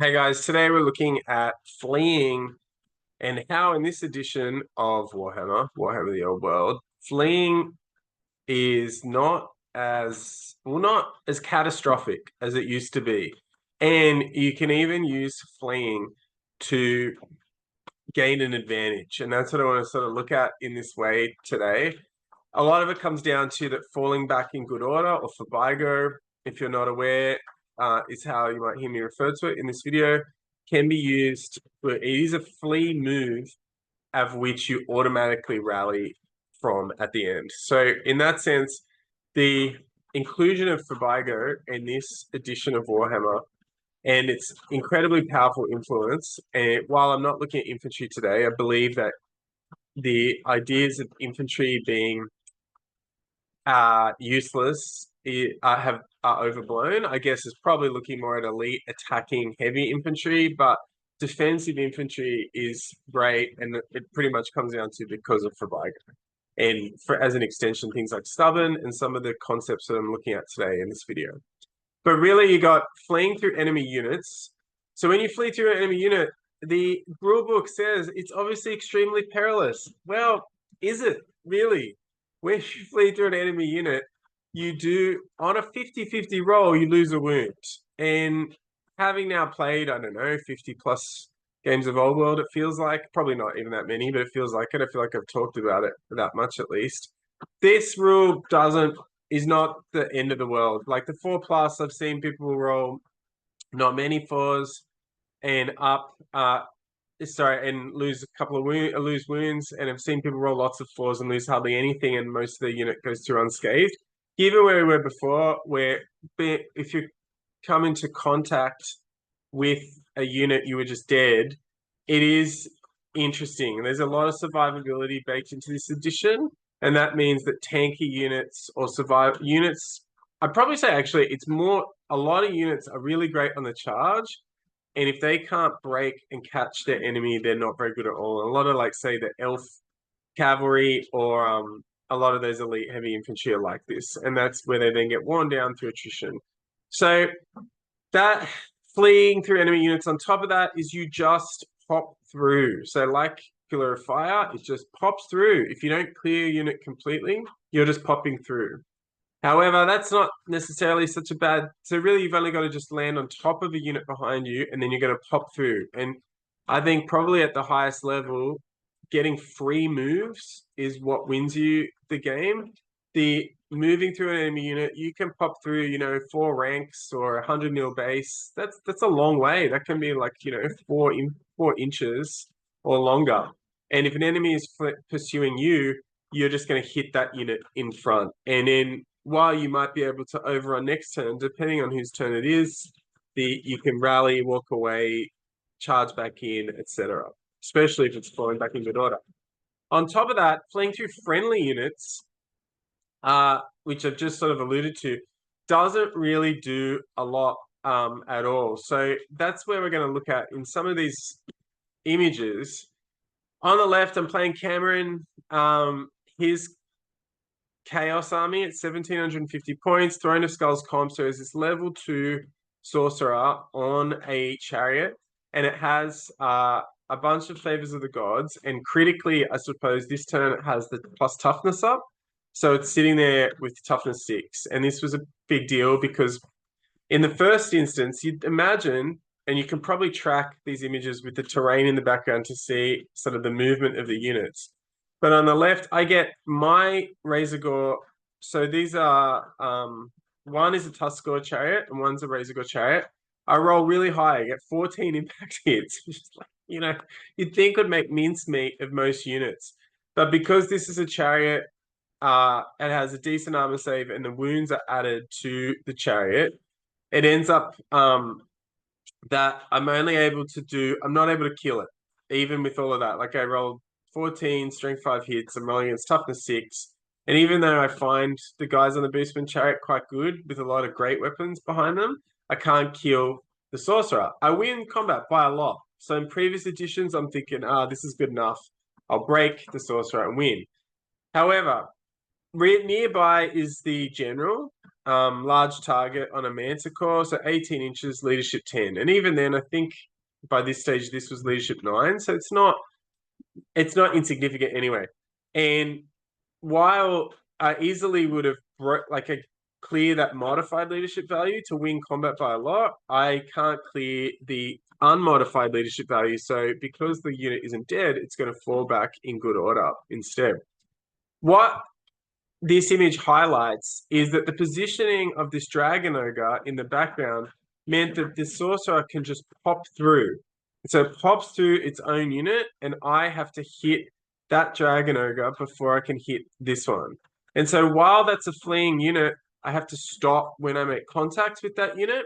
Hey guys, today we're looking at fleeing and how in this edition of Warhammer the Old World, fleeing is not as catastrophic as it used to be. And you can even use fleeing to gain an advantage. And that's what I want to sort of look at in this way today. A lot of it comes down to that falling back in good order, or Fabigo, if you're not aware, is how you might hear me refer to it in this video, can be used. It is a flee move of which you automatically rally from at the end. So in that sense, the inclusion of Fabigo in this edition of Warhammer and its incredibly powerful influence. And while I'm not looking at infantry today, I believe that the ideas of infantry being useless are overblown. I guess it's probably looking more at elite attacking heavy infantry, but defensive infantry is great, and it pretty much comes down to because of Fabigo. And as an extension, things like stubborn and some of the concepts that I'm looking at today in this video. But really, you got fleeing through enemy units. So when you flee through an enemy unit, the rule book says it's obviously extremely perilous. Well, is it really? When you flee through an enemy unit, you do, on a 50-50 roll, you lose a wound. And having now played, I don't know, 50 plus games of Old World, it feels like, probably not even that many, but it feels like it. I feel like I've talked about it that much at least. This rule is not the end of the world. Like the 4+, I've seen people roll not many 4s and and lose a couple of lose wounds, and I've seen people roll lots of 4s and lose hardly anything, and most of the unit goes through unscathed. Given where we were before, where if you come into contact with a unit you were just dead, it is interesting. There's a lot of survivability baked into this edition, and that means that tanky units or survive units, I'd probably say actually it's more, a lot of units are really great on the charge, and if they can't break and catch their enemy, they're not very good at all. And a lot of, like, say, the elf cavalry or a lot of those elite heavy infantry are like this, and that's where they then get worn down through attrition. So that fleeing through enemy units, on top of that, is you just pop through. So like Pillar of Fire, it just pops through. If you don't clear your unit completely, you're just popping through. However, that's not necessarily such a bad. So really, you've only got to just land on top of a unit behind you, and then you're going to pop through. And I think probably at the highest level, getting free moves is what wins you the game. The moving through an enemy unit, you can pop through, 4 ranks or 100 mil base. That's a long way. That can be like 4 inches or longer. And if an enemy is pursuing you, you're just going to hit that unit in front. And then while you might be able to overrun next turn, depending on whose turn it is, you can rally, walk away, charge back in, etc. Especially if it's falling back in good order. On top of that, fleeing through friendly units, which I've just sort of alluded to, doesn't really do a lot at all. So that's where we're going to look at in some of these images. On the left, I'm playing Cameron. His Chaos Army at 1,750 points. Throne of Skulls comp, so is this level 2 sorcerer on a chariot, and it has a bunch of favors of the gods, and critically, I suppose this turn it has the plus toughness up, so it's sitting there with toughness 6. And this was a big deal because in the first instance, you'd imagine, and you can probably track these images with the terrain in the background to see sort of the movement of the units. But on the left, I get my Razor Gore. So these are, one is a Tuskgore chariot and one's a Razor Gore chariot. I roll really high. I get 14 impact hits, which is like, you'd think would make mincemeat of most units. But because this is a chariot, it has a decent armor save and the wounds are added to the chariot, it ends up that I'm not able to kill it, even with all of that. Like I rolled 14, strength 5 hits, I'm rolling against toughness 6. And even though I find the guys on the Beastman chariot quite good with a lot of great weapons behind them, I can't kill the sorcerer. I win combat by a lot. So in previous editions, I'm thinking, this is good enough. I'll break the sorcerer and win. However, nearby is the general, large target on a Manticore, so 18 inches, leadership 10. And even then, I think by this stage, this was leadership 9. So it's not insignificant anyway. And while I easily would have clear that modified leadership value to win combat by a lot, I can't clear the unmodified leadership value. So because the unit isn't dead, it's going to fall back in good order instead. What this image highlights is that the positioning of this Dragon Ogre in the background meant that this sorcerer can just pop through. So it pops through its own unit, and I have to hit that Dragon Ogre before I can hit this one. And so while that's a fleeing unit, I have to stop when I make contact with that unit.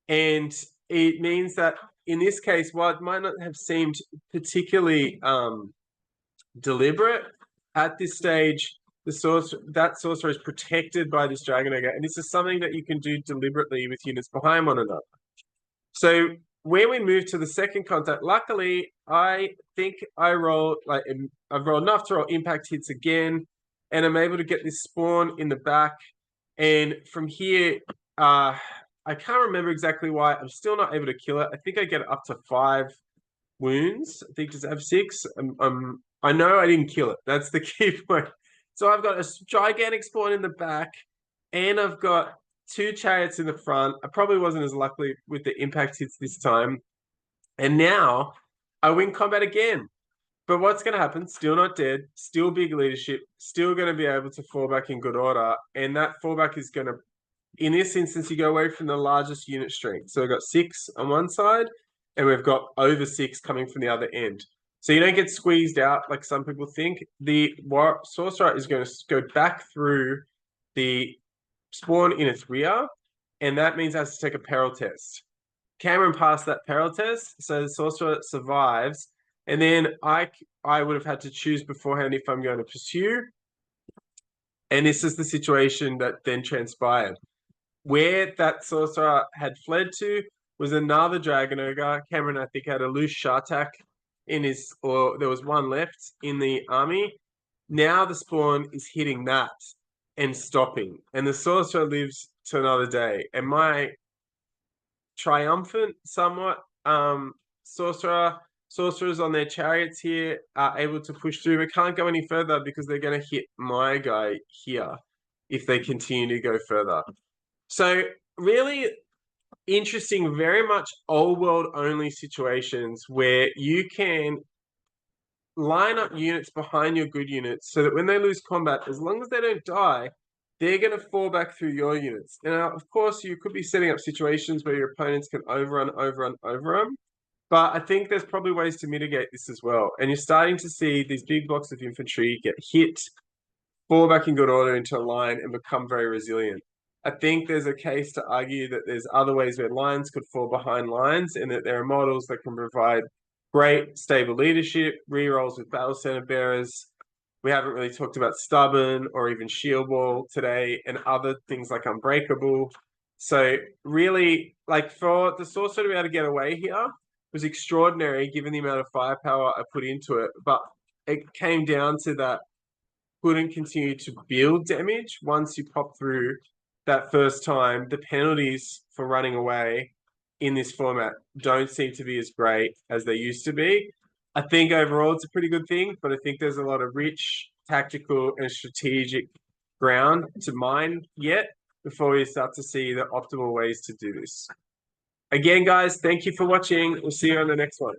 And it means that in this case, while it might not have seemed particularly deliberate, at this stage, that sorcerer is protected by this Dragon Ogre, and this is something that you can do deliberately with units behind one another. So when we move to the second contact, luckily, I think I've rolled enough to roll impact hits again, and I'm able to get this spawn in the back. And from here, I can't remember exactly why. I'm still not able to kill it. I think I get up to 5 wounds. I think just have 6. I know I didn't kill it. That's the key point. So I've got a gigantic spawn in the back, and I've got 2 chariots in the front. I probably wasn't as lucky with the impact hits this time. And now I win combat again. But what's going to happen? Still not dead, still big leadership, still going to be able to fall back in good order. And that fallback is going to, in this instance, you go away from the largest unit strength. So we've got 6 on one side, and we've got over 6 coming from the other end. So you don't get squeezed out like some people think. The sorcerer is going to go back through the spawn in its rear, and that means it has to take a peril test. Cameron passed that peril test, so the sorcerer survives. And then I would have had to choose beforehand if I'm going to pursue. And this is the situation that then transpired. Where that sorcerer had fled to was another Dragon Ogre. Cameron, I think, had a loose Shartak in his, or there was one left in the army. Now the spawn is hitting that and stopping. And the sorcerer lives to another day. And my triumphant, somewhat, sorcerers on their chariots here are able to push through, but can't go any further because they're going to hit my guy here if they continue to go further. So really interesting, very much old world only situations where you can line up units behind your good units so that when they lose combat, as long as they don't die, they're going to fall back through your units. Now, of course, you could be setting up situations where your opponents can overrun them. But I think there's probably ways to mitigate this as well. And you're starting to see these big blocks of infantry get hit, fall back in good order into a line, and become very resilient. I think there's a case to argue that there's other ways where lines could fall behind lines, and that there are models that can provide great stable leadership, rerolls with battle center bearers. We haven't really talked about stubborn or even shield wall today, and other things like unbreakable. So really, like, for the sorcerer to be able to get away here was extraordinary given the amount of firepower I put into it. But it came down to that couldn't continue to build damage once you pop through that first time. The penalties for running away in this format don't seem to be as great as they used to be. I think overall it's a pretty good thing, but I think there's a lot of rich tactical and strategic ground to mine yet before we start to see the optimal ways to do this. Again, guys, thank you for watching. We'll see you on the next one.